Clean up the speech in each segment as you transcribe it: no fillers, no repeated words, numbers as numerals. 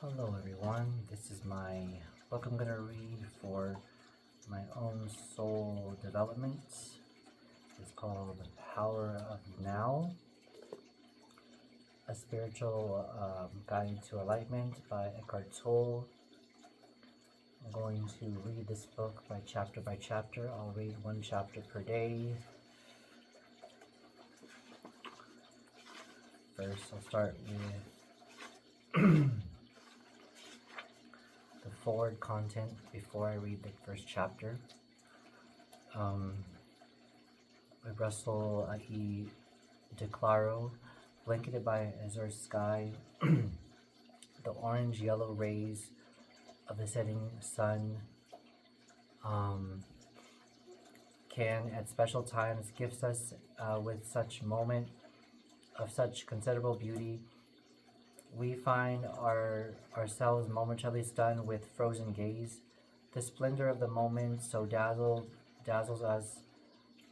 Hello everyone, this is my book I'm going to read for my own soul development. It's called The Power of Now, a spiritual guide to enlightenment by Eckhart Tolle. I'm going to read this book by chapter. I'll read one chapter per day. First, I'll start with the forward content before I read the first chapter. By Russell E. DeClaro, blanketed by an azure sky, the orange-yellow rays of the setting sun can, at special times, gift us with such moment of such considerable beauty. We find ourselves momentarily stunned with frozen gaze. The splendor of the moment so dazzles us,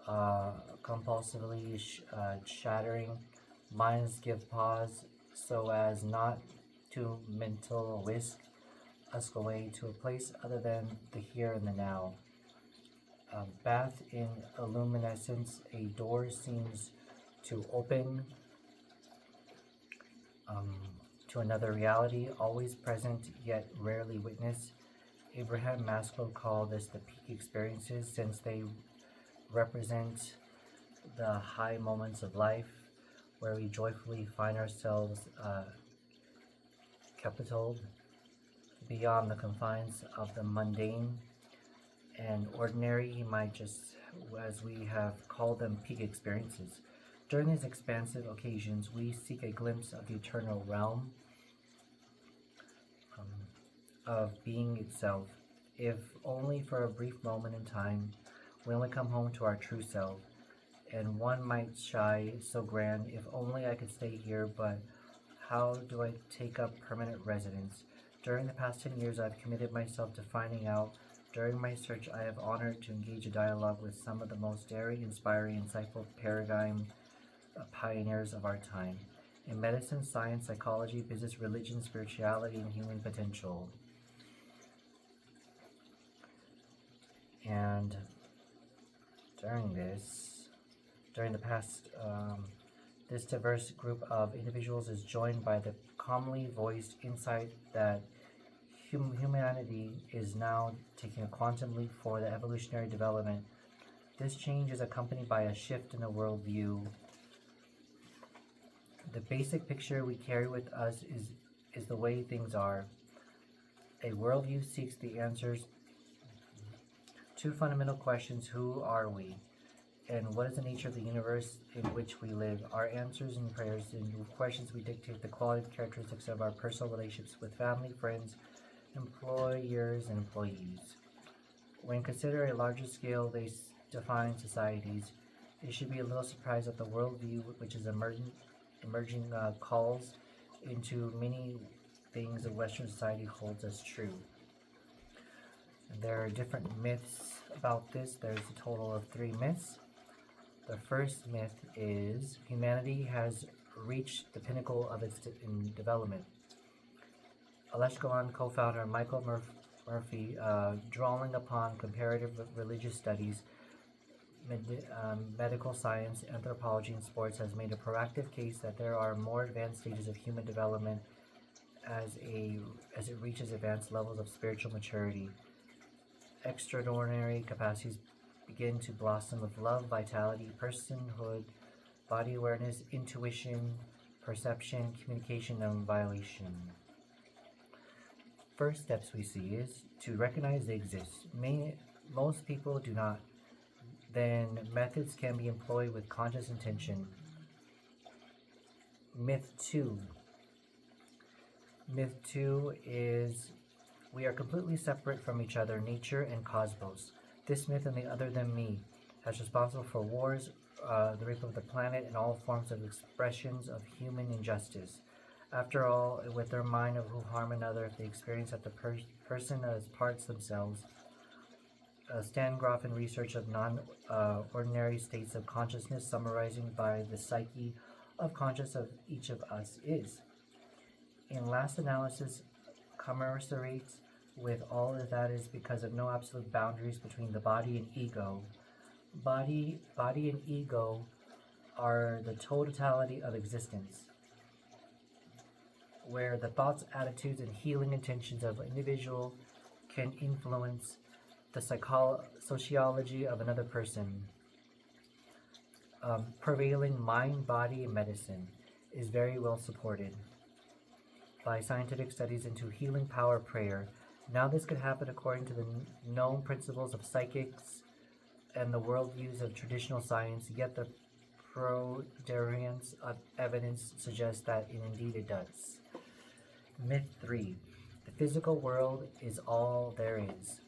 compulsively shattering. Minds give pause so as not to mental whisk us away to a place other than the here and the now. Bathed in illuminescence, a door seems to open to another reality, always present yet rarely witnessed. Abraham Maslow called this the peak experiences, since they represent the high moments of life where we joyfully find ourselves catapulted beyond the confines of the mundane and ordinary. He might just, as we have called them, peak experiences. During these expansive occasions, we seek a glimpse of the eternal realm of being itself. If only for a brief moment in time, we only come home to our true self. And one might shy so grand, if only I could stay here, but how do I take up permanent residence? During the past 10 years, I've committed myself to finding out. During my search, I have honored to engage a dialogue with some of the most daring, inspiring, insightful paradigm pioneers of our time in medicine, science, psychology, business, religion, spirituality, and human potential. And during the past, this diverse group of individuals is joined by the calmly voiced insight that humanity is now taking a quantum leap for the evolutionary development. This change is accompanied by a shift in the worldview. The basic picture we carry with us is the way things are. A worldview seeks the answers to fundamental questions: who are we? And what is the nature of the universe in which we live? Our answers and prayers and questions we dictate the quality and characteristics of our personal relationships with family, friends, employers, and employees. When considered at a larger scale, they define societies. It should be a little surprised that the worldview, which is emerging calls into many things of Western society, holds as true. And there are different myths about this. There's a total of 3 myths. The first myth is humanity has reached the pinnacle of its development. Aleshkalan co-founder Michael Murphy, drawing upon comparative religious studies, medical science, anthropology, and sports, has made a proactive case that there are more advanced stages of human development as it reaches advanced levels of spiritual maturity. Extraordinary capacities begin to blossom of love, vitality, personhood, body awareness, intuition, perception, communication, and violation. First steps we see is to recognize they exist. Most people do not. Then methods can be employed with conscious intention. Myth 2. Myth 2 is we are completely separate from each other, nature, and cosmos. This myth and the other than me has responsible for wars, the rape of the planet, and all forms of expressions of human injustice. After all, with their mind of who harm another if they experience that the person as parts themselves. Stan Groff in research of non-ordinary states of consciousness, summarizing by the psyche of conscious of each of us is. In last analysis, commiserates with all of that is because of no absolute boundaries between the body and ego. Body and ego are the totality of existence, where the thoughts, attitudes, and healing intentions of an individual can influence the sociology of another person. Prevailing mind, body, medicine is very well supported by scientific studies into healing power prayer. Now, this could happen according to the known principles of psychics and the worldviews of traditional science, yet the preponderance of evidence suggests that indeed it does. Myth 3. The physical world is all there is.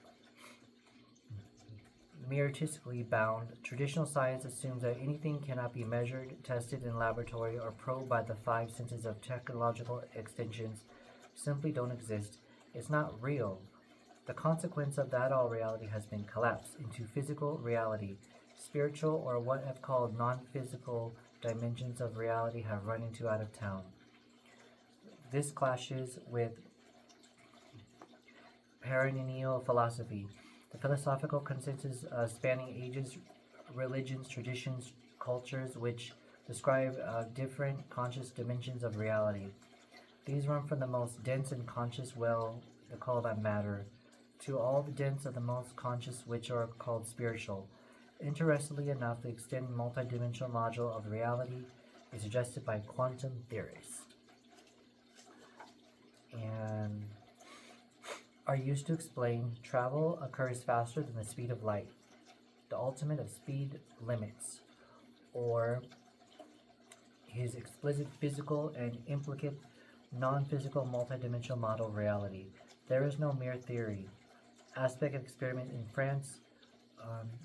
Meretistically bound, traditional science assumes that anything cannot be measured, tested in laboratory, or probed by the five senses of technological extensions simply don't exist. It's not real. The consequence of that all reality has been collapsed into physical reality. Spiritual, or what I've called non-physical dimensions of reality, have run into out of town. This clashes with perennial philosophy, the philosophical consensus spanning ages, religions, traditions, cultures, which describe different conscious dimensions of reality. These run from the most dense and conscious, they call that matter, to all the dense of the most conscious, which are called spiritual. Interestingly enough, the extended multidimensional module of reality is suggested by quantum theorists and are used to explain travel occurs faster than the speed of light, the ultimate of speed limits, or his explicit physical and implicate non-physical multidimensional model of reality. There is no mere theory. Aspect of experiment in France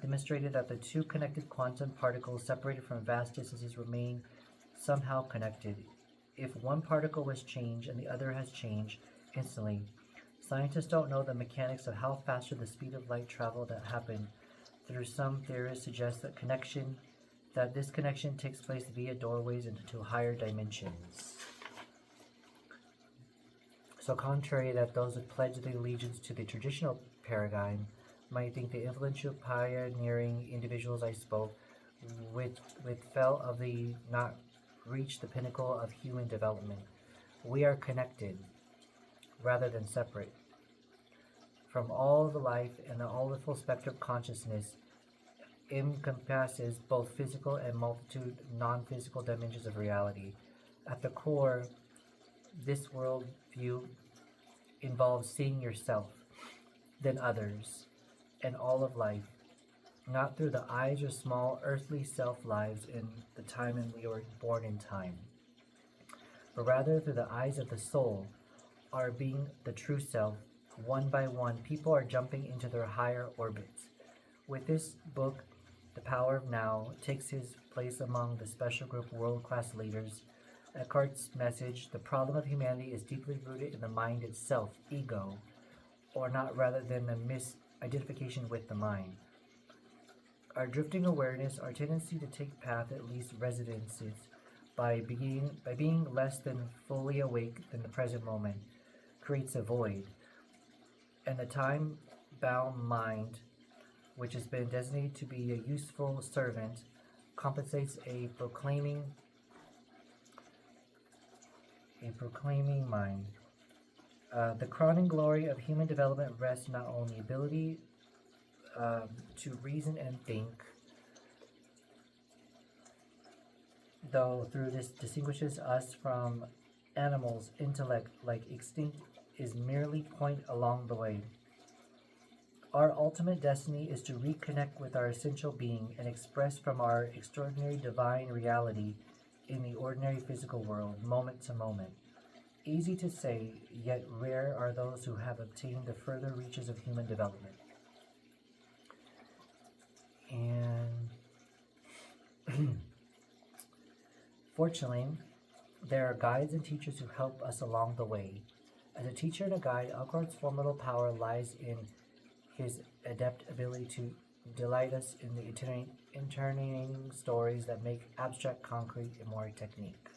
demonstrated that the two connected quantum particles separated from vast distances remain somehow connected. If one particle was changed and the other has changed instantly, scientists don't know the mechanics of how faster the speed of light travel that happened. Through some theorists suggest that this connection takes place via doorways into higher dimensions. So contrary that those who pledge their allegiance to the traditional paradigm might think the influential pioneering individuals I spoke with fell of the not reach the pinnacle of human development. We are connected rather than separate. From all the life and all the full spectrum of consciousness encompasses both physical and multitude non-physical dimensions of reality. At the core, this world view involves seeing yourself, then others, and all of life, not through the eyes of small earthly self-lives in the time when we were born in time, but rather through the eyes of the soul, our being the true self. One by one, people are jumping into their higher orbits. With this book, The Power of Now takes his place among the special group world-class leaders. Eckhart's message, the problem of humanity is deeply rooted in the mind itself, ego, or not rather than the misidentification with the mind. Our drifting awareness, our tendency to take path at least residences by being less than fully awake in the present moment, creates a void. And the time-bound mind, which has been designated to be a useful servant, compensates a proclaiming mind. The crowning glory of human development rests not on the ability to reason and think, though through this distinguishes us from animals. Intellect, like extinct, is merely point along the way. Our ultimate destiny is to reconnect with our essential being and express from our extraordinary divine reality in the ordinary physical world, moment to moment. Easy to say, yet rare are those who have obtained the further reaches of human development. And fortunately, there are guides and teachers who help us along the way. As a teacher and a guide, Eckhart's formidable power lies in his adept ability to delight us in the entertaining stories that make abstract concrete a more technique.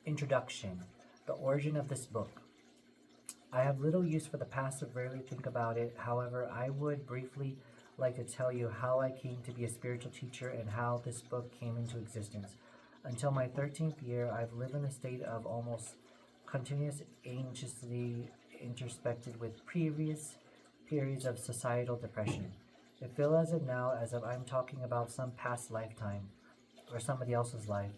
Introduction. The origin of this book. I have little use for the past, rarely think about it. However, I would briefly like to tell you how I came to be a spiritual teacher and how this book came into existence. Until my 13th year, I've lived in a state of almost continuous anxiously intersected with previous periods of societal depression. It feels as if now, as if I'm talking about some past lifetime or somebody else's life.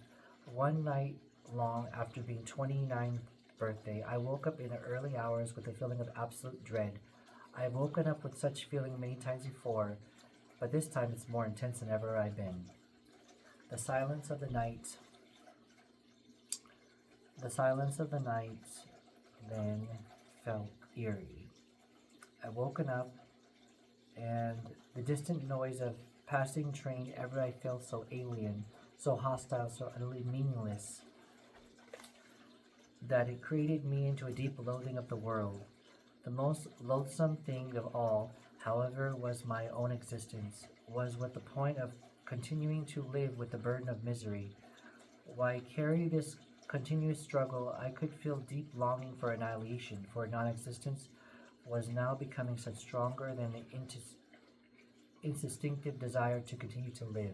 One night long after being 29th birthday, I woke up in the early hours with a feeling of absolute dread. I have woken up with such feeling many times before, but this time it's more intense than ever I've been. The silence of the night. The silence of the night then felt eerie. I woken up, and the distant noise of passing train ever I felt so alien, so hostile, so utterly meaningless, that it created me into a deep loathing of the world. The most loathsome thing of all, however, was my own existence, was what the point of continuing to live with the burden of misery. Why carry this continuous struggle? I could feel deep longing for annihilation, for non-existence was now becoming such stronger than the instinctive desire to continue to live.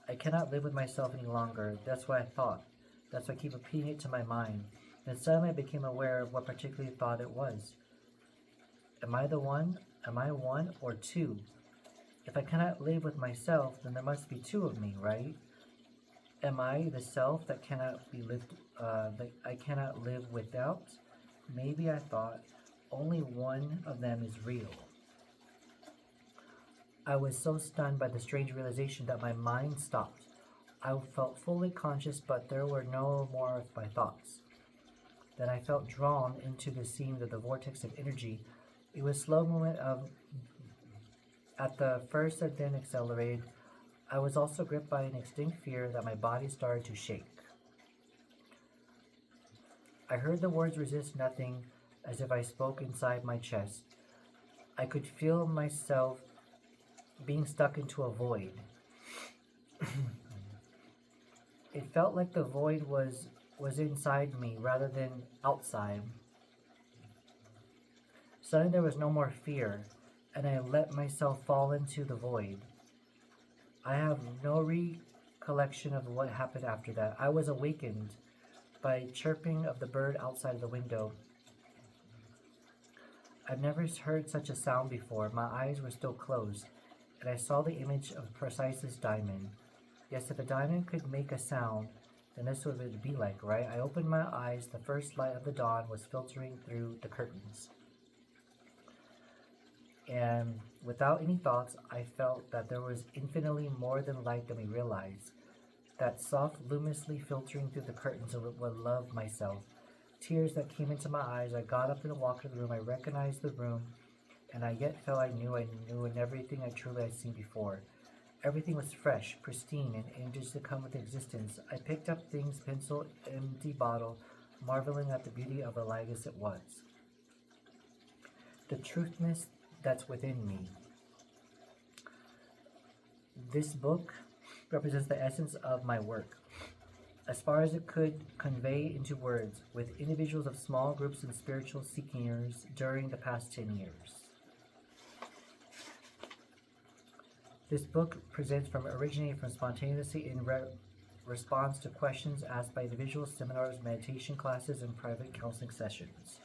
I cannot live with myself any longer. That's what I thought. That's why I keep repeating it to my mind. Then suddenly I became aware of what particular thought it was. Am I the one? Am I one or two? If I cannot live with myself, then there must be two of me, right? Am I the self that cannot be lived, that I cannot live without? Maybe I thought only one of them is real. I was so stunned by the strange realization that my mind stopped. I felt fully conscious, but there were no more of my thoughts. Then I felt drawn into the seams of the vortex of energy. It was slow movement of at the first and then accelerated. I was also gripped by an extinct fear that my body started to shake. I heard the words resist nothing, as if I spoke inside my chest. I could feel myself being stuck into a void. It felt like the void was inside me rather than outside. Suddenly there was no more fear, and I let myself fall into the void. I have no recollection of what happened after that. I was awakened by chirping of the bird outside of the window. I've never heard such a sound before. My eyes were still closed, and I saw the image of Precise's diamond. Yes, if a diamond could make a sound, then this would it be like, right? I opened my eyes. The first light of the dawn was filtering through the curtains. And without any thoughts, I felt that there was infinitely more than light than we realized. That soft, luminously filtering through the curtains of what love myself. Tears that came into my eyes. I got up and walked to the room. I recognized the room, and I yet felt I knew in everything I truly had seen before. Everything was fresh, pristine, and angels to come with existence. I picked up things, pencil, empty bottle, marveling at the beauty of the light as it was. The truthness that's within me. This book represents the essence of my work, as far as it could convey into words, with individuals of small groups and spiritual seekers during the past 10 years. This book originated from spontaneity in response to questions asked by individuals, seminars, meditation classes, and private counseling sessions.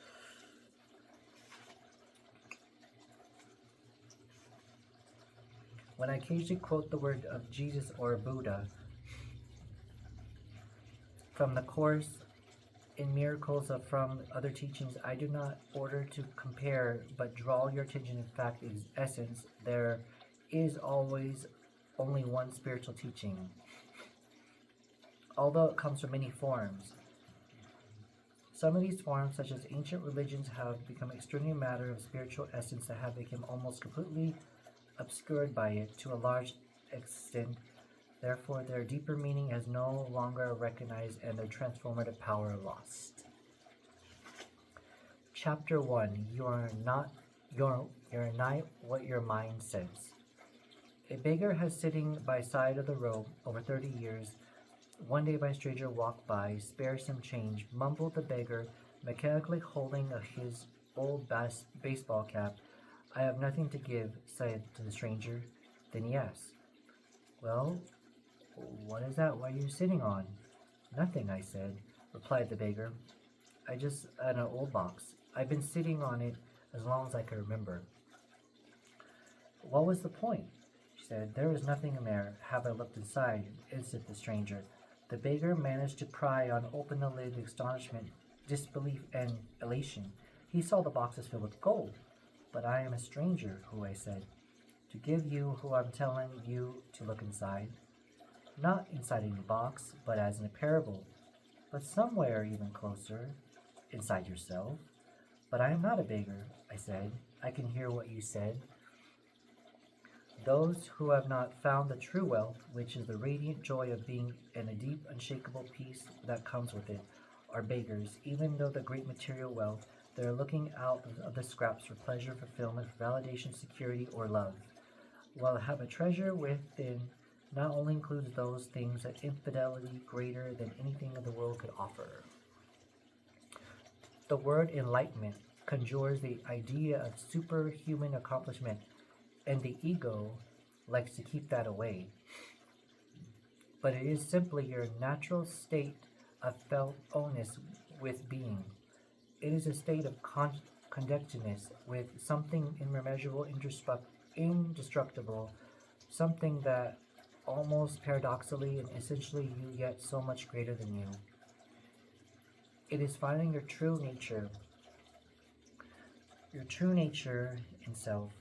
When I occasionally quote the word of Jesus or Buddha from the Course in Miracles or from other teachings, I do not order to compare, but draw your attention. In fact, in essence, there is always only one spiritual teaching, although it comes from many forms. Some of these forms, such as ancient religions, have become extraordinary matter of spiritual essence that have become almost completely obscured by it to a large extent. Therefore, their deeper meaning is no longer recognized and their transformative power lost. Chapter 1. You're not what your mind says. A beggar has sitting by side of the road over 30 years One day my stranger walked by, spare some change, mumbled the beggar, mechanically holding his old baseball cap. I have nothing to give, said to the stranger. Then he asked, Well, what is that? What are you sitting on? Nothing, I said, replied the beggar. I just an old box. I've been sitting on it as long as I can remember. What was the point? She said. There is nothing in there. Have I looked inside? Insisted the stranger. The beggar managed to pry open the lid with astonishment, disbelief, and elation. He saw the boxes filled with gold. But I am a stranger, who I said, to give you who I'm telling you to look inside. Not inside any box, but as in a parable, but somewhere even closer, inside yourself. But I am not a beggar, I said. I can hear what you said. Those who have not found the true wealth, which is the radiant joy of being in a deep, unshakable peace that comes with it, are beggars, even though the great material wealth, they are looking out of the scraps for pleasure, fulfillment, validation, security, or love. While have a treasure within not only includes those things that infidelity greater than anything in the world could offer. The word enlightenment conjures the idea of superhuman accomplishment, and the ego likes to keep that away. But it is simply your natural state of felt oneness with being. It is a state of connectedness with something immeasurable, indestructible, something that almost paradoxically and essentially you yet so much greater than you. It is finding your true nature in self,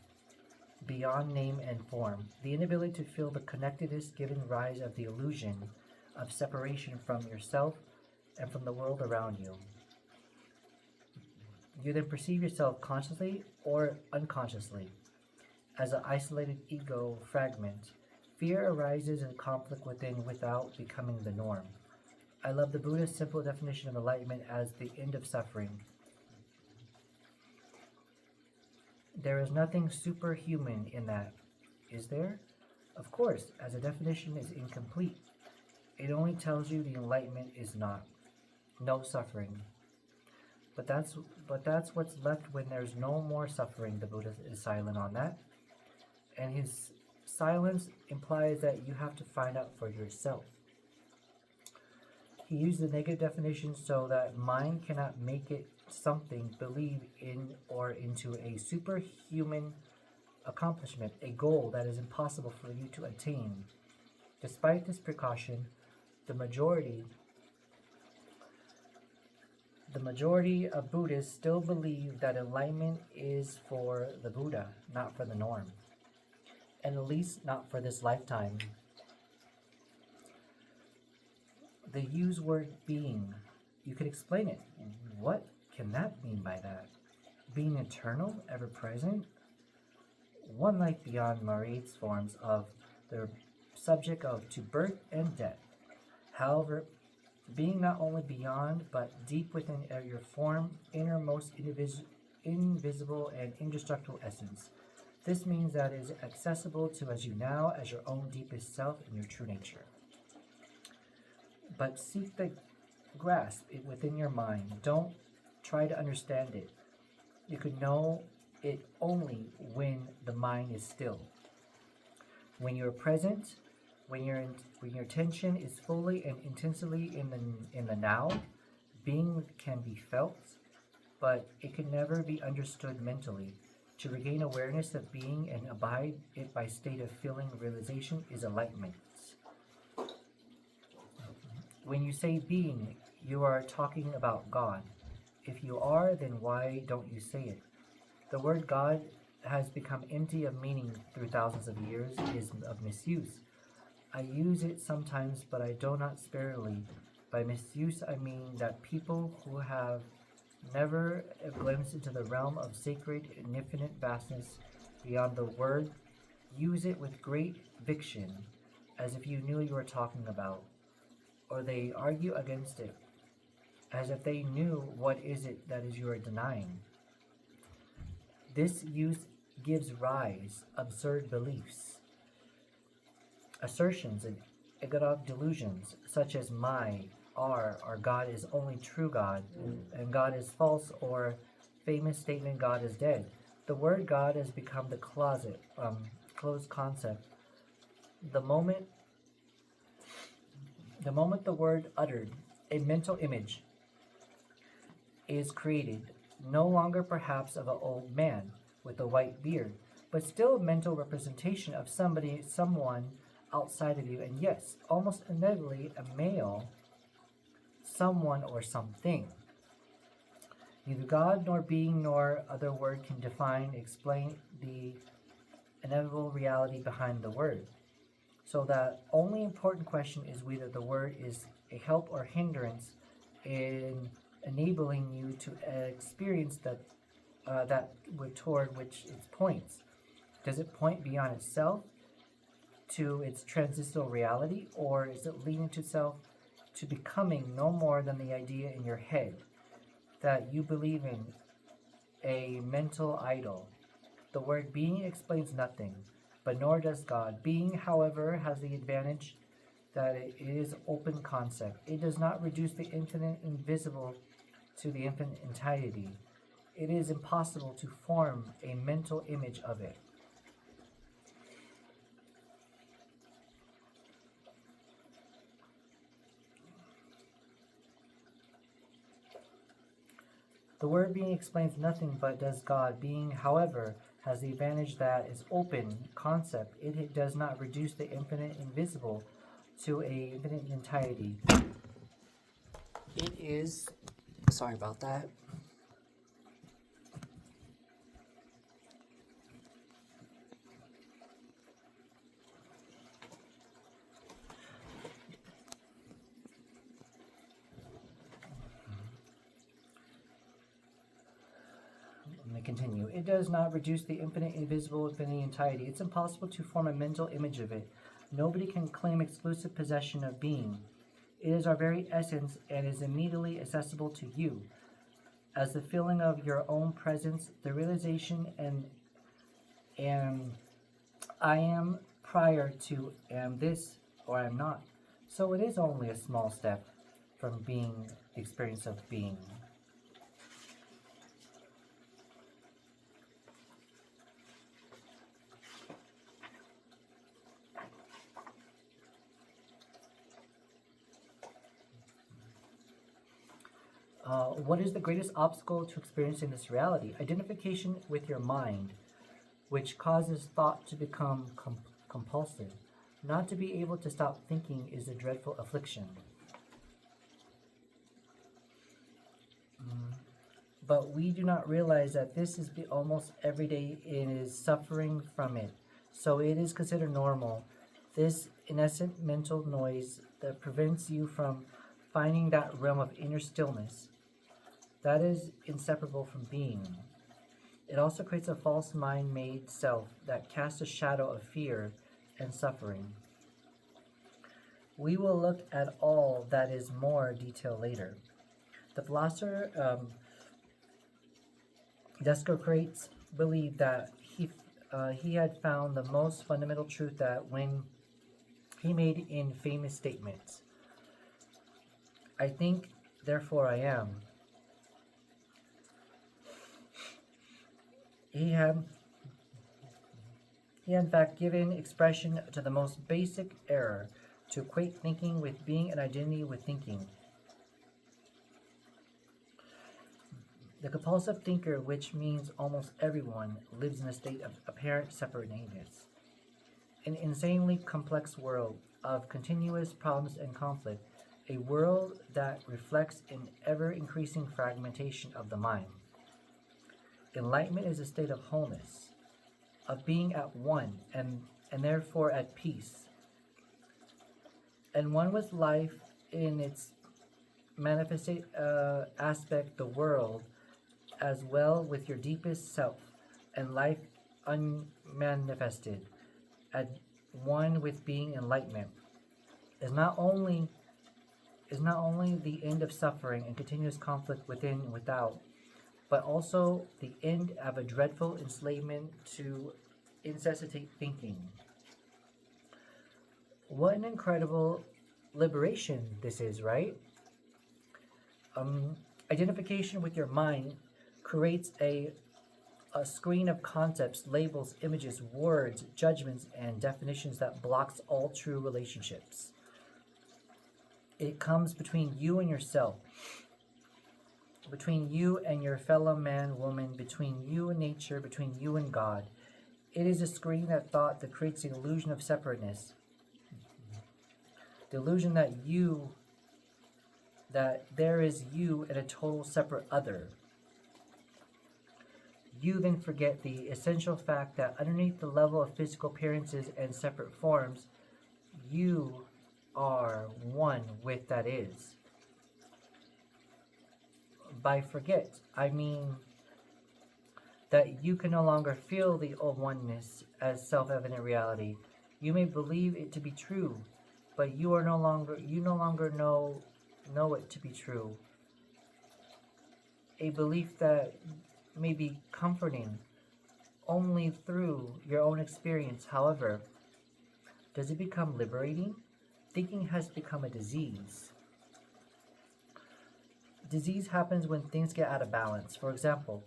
beyond name and form. The inability to feel the connectedness giving rise of the illusion of separation from yourself and from the world around you. You then perceive yourself consciously or unconsciously as an isolated ego fragment. Fear arises in conflict within without becoming the norm. I love the Buddhist simple definition of enlightenment as the end of suffering. There is nothing superhuman in that, is there? Of course, as a definition is incomplete. It only tells you the enlightenment is not. No suffering. But that's what's left when there's no more suffering. The Buddha is silent on that. And his silence implies that you have to find out for yourself. He used the negative definition so that mind cannot make it something believe in or into a superhuman accomplishment, a goal that is impossible for you to attain. Despite this precaution, the majority of Buddhists still believe that enlightenment is for the Buddha, not for the norm, and at least not for this lifetime. They use word being. You could explain it. What can that mean by that? Being eternal, ever present? One life beyond myriad forms of the subject of to birth and death. However, being not only beyond but deep within your form, innermost invisible and indestructible essence. This means that it is accessible to as you now as your own deepest self and your true nature. But seek to grasp it within your mind. Don't try to understand it. You can know it only when the mind is still. When you're present, when your attention is fully and intensely in the now, being can be felt, but it can never be understood mentally. To regain awareness of being and abide it by state of feeling realization is enlightenment. When you say being, you are talking about God. If you are, then why don't you say it? The word God has become empty of meaning through thousands of years. It is of misuse. I use it sometimes, but I do not sparingly. By misuse, I mean that people who have never glimpsed into the realm of sacred and infinite vastness beyond the word use it with great diction, as if you knew you were talking about, or they argue against it, as if they knew what is it that is you are denying. This use gives rise absurd beliefs, assertions, and It got off delusions such as my, our, or God is only true God, and God is false, or famous statement God is dead. The word God has become the closed concept. The moment, the moment the word uttered, a mental image is created, no longer perhaps of an old man with a white beard, but still a mental representation of someone outside of you, and yes, almost inevitably a male, someone or something. Neither God nor being nor other word can define, explain the inevitable reality behind the word. So that only important question is whether the word is a help or hindrance in enabling you to experience that toward which it points. Does it point beyond itself to its transitional reality, or is it leading to itself to becoming no more than the idea in your head that you believe in, a mental idol? The word being explains nothing, but nor does God. Being, however, has the advantage that it is open concept. It does not reduce the infinite invisible to the infinite entirety. It is impossible to form a mental image of it. The word being explains nothing, but does God. Being, however, has the advantage that is open concept. It does not reduce the infinite invisible to a infinite entirety. It is, sorry about that. Let me continue. It does not reduce the infinite invisible infinite entirety. It's impossible to form a mental image of it. Nobody can claim exclusive possession of being. It is our very essence and is immediately accessible to you. As the feeling of your own presence, the realization and I am prior to am this or am not. So it is only a small step from being the experience of being. What is the greatest obstacle to experiencing this reality? Identification with your mind, which causes thought to become compulsive. Not to be able to stop thinking is a dreadful affliction. But we do not realize that this is almost every day and is suffering from it. So it is considered normal. This innocent mental noise that prevents you from finding that realm of inner stillness that is inseparable from being. It also creates a false mind-made self that casts a shadow of fear and suffering. We will look at all that is more detail later. The philosopher Descartes believed that he had found the most fundamental truth that when he made in famous statements, I think, therefore I am. He had in fact given expression to the most basic error, to equate thinking with being and identity with thinking. The compulsive thinker, which means almost everyone, lives in a state of apparent separateness. An insanely complex world of continuous problems and conflict, a world that reflects an ever-increasing fragmentation of the mind. Enlightenment is a state of wholeness, of being at one and therefore at peace, and one with life in its manifested aspect, the world, as well with your deepest self, and life unmanifested, at one with being. Enlightenment is not only the end of suffering and continuous conflict within and without, but also the end of a dreadful enslavement to incessant thinking. What an incredible liberation this is, right? Identification with your mind creates a screen of concepts, labels, images, words, judgments, and definitions that blocks all true relationships. It comes between you and yourself, between you and your fellow man, woman, between you and nature, between you and God. It is a screen of thought that creates the illusion of separateness, the illusion that there is you and a total separate other. You then forget the essential fact that underneath the level of physical appearances and separate forms, you are one with that is. By forget, I mean that you can no longer feel the old oneness as self-evident reality. You may believe it to be true, but you no longer know it to be true. A belief that may be comforting only through your own experience. However, does it become liberating? Thinking has become a disease. Disease happens when things get out of balance. For example,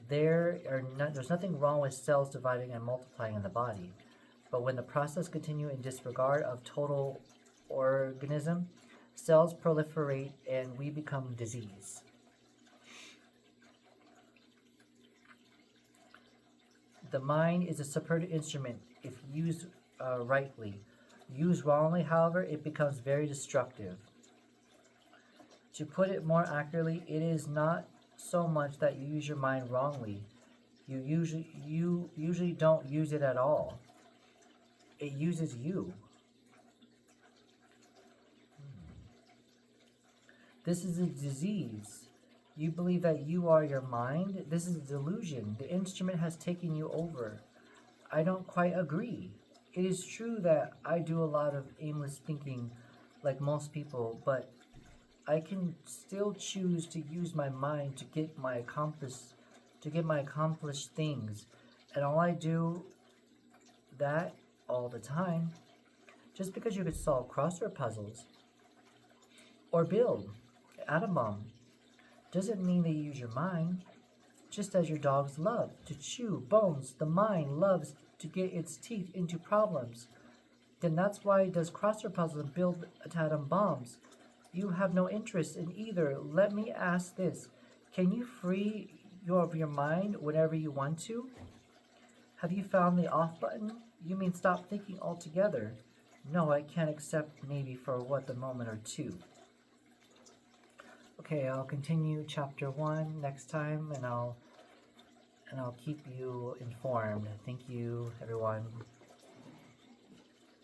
there's nothing wrong with cells dividing and multiplying in the body, but when the process continues in disregard of total organism, cells proliferate and we become disease. The mind is a superb instrument if used rightly. Used wrongly, however, it becomes very destructive. To put it more accurately, it is not so much that you use your mind wrongly. You usually don't use it at all. It uses you. This is a disease. You believe that you are your mind? This is a delusion. The instrument has taken you over. I don't quite agree. It is true that I do a lot of aimless thinking like most people, but I can still choose to use my mind to get my accomplished things. And all I do that all the time. Just because you could solve crossword puzzles or build an atom bomb doesn't mean that you use your mind. Just as your dogs love to chew bones, the mind loves to get its teeth into problems. Then that's why it does crossword puzzles and build atom bombs. You have no interest in either. Let me ask this. Can you free your mind whenever you want to? Have you found the off button? You mean stop thinking altogether? No, I can't accept maybe for the moment or two. Okay, I'll continue chapter 1 next time, and I'll keep you informed. Thank you, everyone.